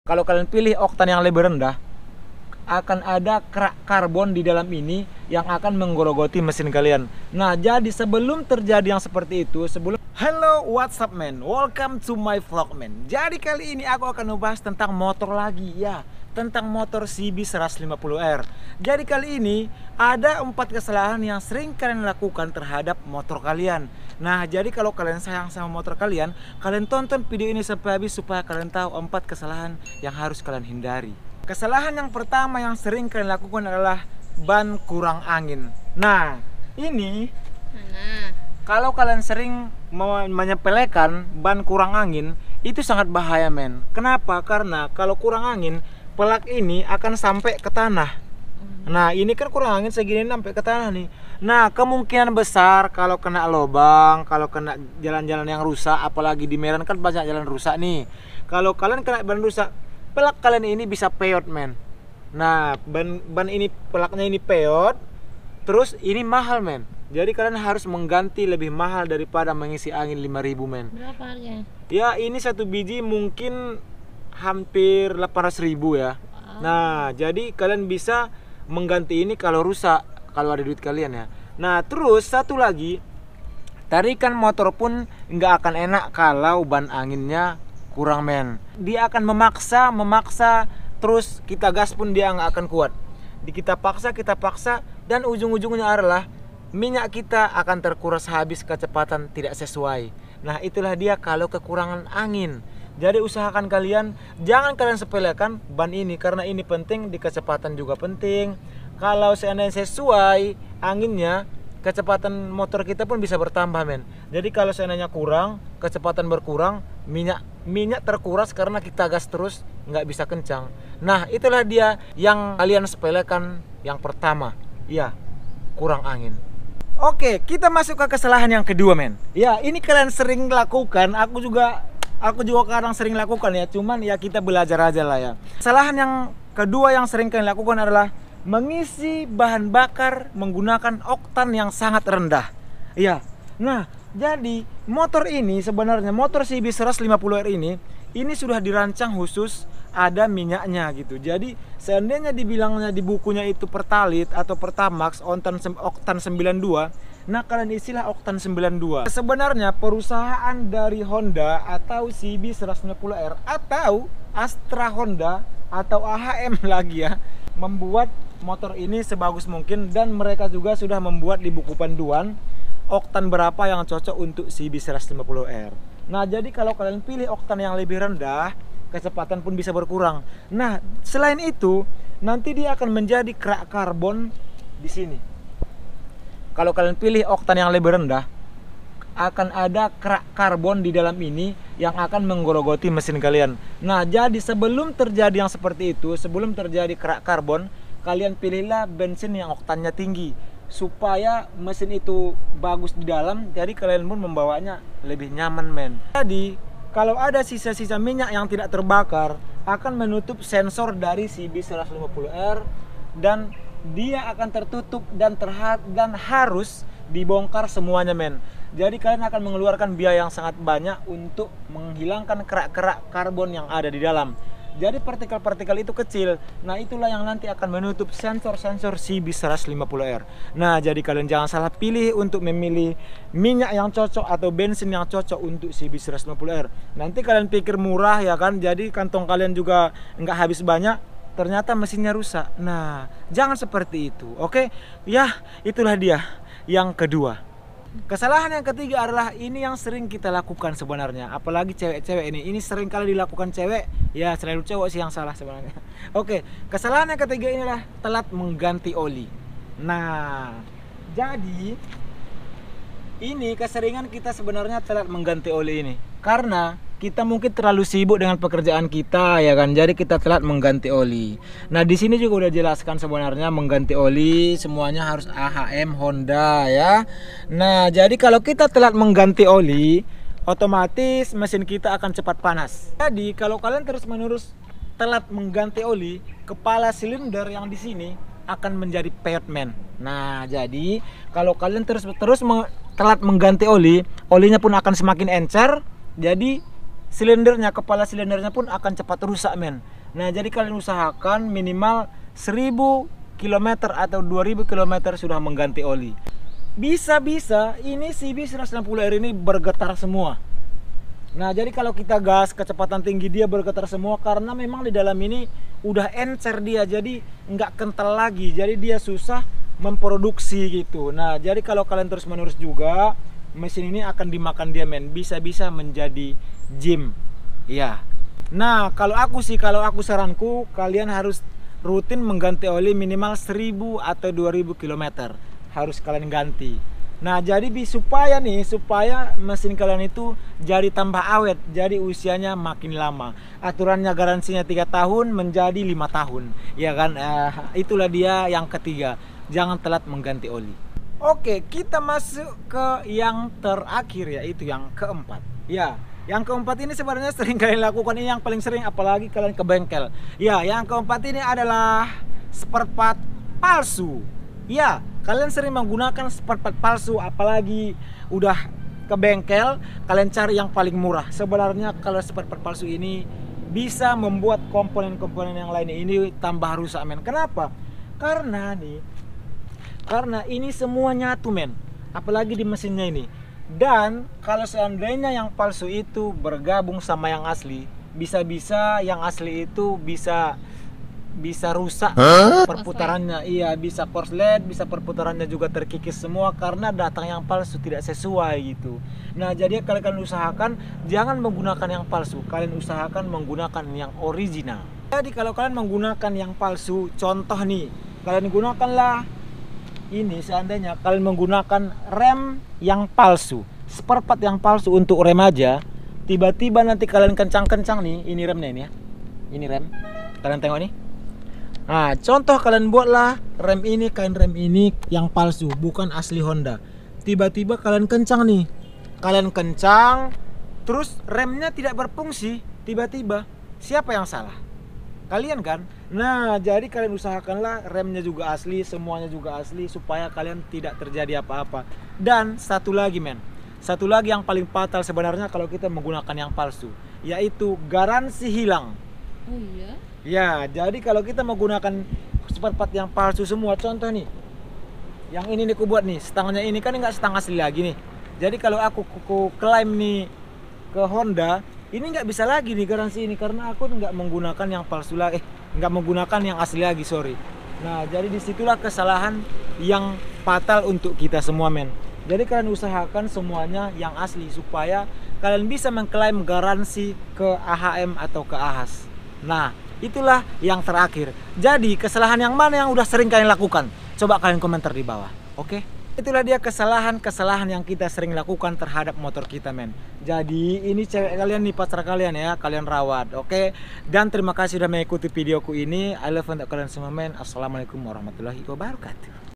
kalau kalian pilih oktan yang lebih rendah, akan ada kerak karbon di dalam ini yang akan menggerogoti mesin kalian. Nah, jadi sebelum terjadi yang seperti itu, Hello, what's up man? Welcome to my vlog man. Jadi kali ini aku akan membahas tentang motor lagi ya, tentang motor CB 150R. Jadi kali ini ada 4 kesalahan yang sering kalian lakukan terhadap motor kalian. Nah, jadi kalau kalian sayang sama motor kalian, kalian tonton video ini sampai habis supaya kalian tahu 4 kesalahan yang harus kalian hindari. Kesalahan yang pertama yang sering kalian lakukan adalah ban kurang angin. Nah, ini kalau kalian sering menyepelekan ban kurang angin, itu sangat bahaya men. Kenapa? Karena kalau kurang angin, pelak ini akan sampai ke tanah. Nah, ini kan kurang angin segini sampai ke tanah nih. Nah, kemungkinan besar kalau kena lubang, kalau kena jalan-jalan yang rusak, apalagi di Medan kan banyak jalan rusak nih. Kalau kalian kena ban rusak, pelak kalian ini bisa peot men. Nah, ban ini, pelaknya ini peot, terus ini mahal men. Jadi kalian harus mengganti lebih mahal daripada mengisi angin 5.000 men. Berapa harganya? Ya, ini satu biji mungkin hampir 800.000 ya. Nah, jadi kalian bisa mengganti ini kalau rusak, kalau ada duit kalian ya. Nah, terus satu lagi, tarikan motor pun nggak akan enak kalau ban anginnya kurang men. Dia akan memaksa, terus kita gas pun dia nggak akan kuat. Kita paksa, dan ujung-ujungnya adalah minyak kita akan terkuras habis kecepatan tidak sesuai. Nah, itulah dia kalau kekurangan angin. Jadi usahakan kalian, jangan kalian sepelekan ban ini, karena ini penting, di kecepatan juga penting. Kalau seandainya sesuai anginnya, kecepatan motor kita pun bisa bertambah men. Jadi kalau seandainya kurang, kecepatan berkurang, minyak terkuras karena kita gas terus, nggak bisa kencang. Nah, itulah dia yang kalian sepelekan yang pertama, ya, kurang angin. Oke, kita masuk ke kesalahan yang kedua men. Ya, ini kalian sering lakukan, aku juga kadang sering lakukan ya, cuman ya kita belajar aja lah ya. Kesalahan yang kedua yang sering kalian lakukan adalah mengisi bahan bakar menggunakan oktan yang sangat rendah. Ya. Nah, jadi motor ini sebenarnya, motor CB 150R ini sudah dirancang khusus ada minyaknya gitu. Jadi seandainya dibilangnya di bukunya itu Pertalite atau Pertamax oktan 92, nah kalian isilah oktan 92. Sebenarnya perusahaan dari Honda atau CB 150R atau Astra Honda atau AHM lagi ya, membuat motor ini sebagus mungkin, dan mereka juga sudah membuat di buku panduan oktan berapa yang cocok untuk CB 150R. Nah, jadi kalau kalian pilih oktan yang lebih rendah, kecepatan pun bisa berkurang. Nah, selain itu, nanti dia akan menjadi kerak karbon di sini. Kalau kalian pilih oktan yang lebih rendah, akan ada kerak karbon di dalam ini yang akan menggerogoti mesin kalian. Nah, jadi sebelum terjadi yang seperti itu, sebelum terjadi kerak karbon, kalian pilihlah bensin yang oktannya tinggi supaya mesin itu bagus di dalam, jadi kalian pun membawanya lebih nyaman men. Jadi kalau ada sisa-sisa minyak yang tidak terbakar, akan menutup sensor dari CB 150R, dan dia akan tertutup dan harus dibongkar semuanya men. Jadi kalian akan mengeluarkan biaya yang sangat banyak untuk menghilangkan kerak-kerak karbon yang ada di dalam. Jadi partikel-partikel itu kecil. Nah, itulah yang nanti akan menutup sensor-sensor CB 150R. Nah, jadi kalian jangan salah pilih untuk memilih minyak yang cocok atau bensin yang cocok untuk CB 150R. Nanti kalian pikir murah ya kan, jadi kantong kalian juga nggak habis banyak, ternyata mesinnya rusak. Nah, jangan seperti itu, oke? Ya, itulah dia yang kedua. Kesalahan yang ketiga adalah ini yang sering kita lakukan sebenarnya, apalagi cewek-cewek ini sering kali dilakukan cewek, ya selalu cowok sih yang salah sebenarnya. Oke, kesalahan yang ketiga ini adalah telat mengganti oli. Nah, jadi ini keseringan kita sebenarnya telat mengganti oli ini karena kita mungkin terlalu sibuk dengan pekerjaan kita ya kan, jadi kita telat mengganti oli. Nah, di sini juga udah jelaskan sebenarnya mengganti oli semuanya harus AHM Honda ya. Nah, jadi kalau kita telat mengganti oli, otomatis mesin kita akan cepat panas. Jadi kalau kalian terus-menerus telat mengganti oli, kepala silinder yang di sini akan menjadi peot men. Nah, jadi kalau kalian terus telat mengganti oli, olinya pun akan semakin encer. Jadi kepala silindernya pun akan cepat rusak men. Nah, jadi kalian usahakan minimal 1000 km atau 2000 km sudah mengganti oli. Bisa-bisa ini CB190R ini bergetar semua. Nah, jadi kalau kita gas kecepatan tinggi dia bergetar semua karena memang di dalam ini udah encer dia, jadi nggak kental lagi, jadi dia susah memproduksi gitu. Nah, jadi kalau kalian terus menerus juga mesin ini akan dimakan dia men, bisa-bisa menjadi gym ya. Nah, kalau aku saranku kalian harus rutin mengganti oli minimal 1000 atau 2000 km harus kalian ganti. Nah, jadi supaya mesin kalian itu jadi tambah awet, jadi usianya makin lama. Aturannya garansinya 3 tahun menjadi 5 tahun, ya kan? Itulah dia yang ketiga, jangan telat mengganti oli. Oke, kita masuk ke yang terakhir, yaitu yang keempat. Ya, yang keempat ini sebenarnya sering kalian lakukan, ini yang paling sering apalagi kalian ke bengkel. Ya, yang keempat ini adalah spare part palsu. Ya, kalian sering menggunakan spare part palsu, apalagi udah ke bengkel, kalian cari yang paling murah. Sebenarnya kalau spare part palsu ini bisa membuat komponen-komponen yang lain ini tambah rusak men. Kenapa? Karena ini semua nyatu men, apalagi di mesinnya ini. Dan kalau seandainya yang palsu itu bergabung sama yang asli, bisa-bisa yang asli itu bisa rusak perputarannya. Iya, bisa korslet, bisa perputarannya juga terkikis semua karena datang yang palsu tidak sesuai gitu. Nah, jadi kalian usahakan jangan menggunakan yang palsu, kalian usahakan menggunakan yang original. Jadi kalau kalian menggunakan yang palsu, contoh nih, kalian gunakanlah ini, seandainya kalian menggunakan rem yang palsu, spare part yang palsu untuk rem aja, tiba-tiba nanti kalian kencang-kencang nih, ini remnya ini ya, ini rem, kalian tengok nih. Nah, contoh kalian buatlah rem ini, kain rem ini yang palsu, bukan asli Honda. Tiba-tiba kalian kencang nih, kalian kencang, terus remnya tidak berfungsi, tiba-tiba siapa yang salah? Kalian kan? Nah, jadi kalian usahakanlah remnya juga asli, semuanya juga asli, supaya kalian tidak terjadi apa-apa. Dan satu lagi men, satu lagi yang paling fatal sebenarnya kalau kita menggunakan yang palsu, yaitu garansi hilang. Oh iya? Ya, jadi kalau kita menggunakan spare part yang palsu semua, contoh nih, yang ini nih aku buat nih, stangnya ini kan nggak stang asli lagi nih. Jadi kalau aku klaim nih ke Honda, ini nggak bisa lagi nih garansi ini karena aku nggak menggunakan yang palsu lagi, nggak menggunakan yang asli lagi, sorry. Nah, jadi disitulah kesalahan yang fatal untuk kita semua men. Jadi kalian usahakan semuanya yang asli supaya kalian bisa mengklaim garansi ke AHM atau ke AHAS. Nah, itulah yang terakhir. Jadi kesalahan yang mana yang udah sering kalian lakukan? Coba kalian komentar di bawah, oke? Itulah dia kesalahan-kesalahan yang kita sering lakukan terhadap motor kita men. Jadi ini cewek kalian nih, pacar kalian ya, kalian rawat, oke? Dan terima kasih sudah mengikuti videoku ini. I love untuk kalian semua men. Assalamualaikum warahmatullahi wabarakatuh.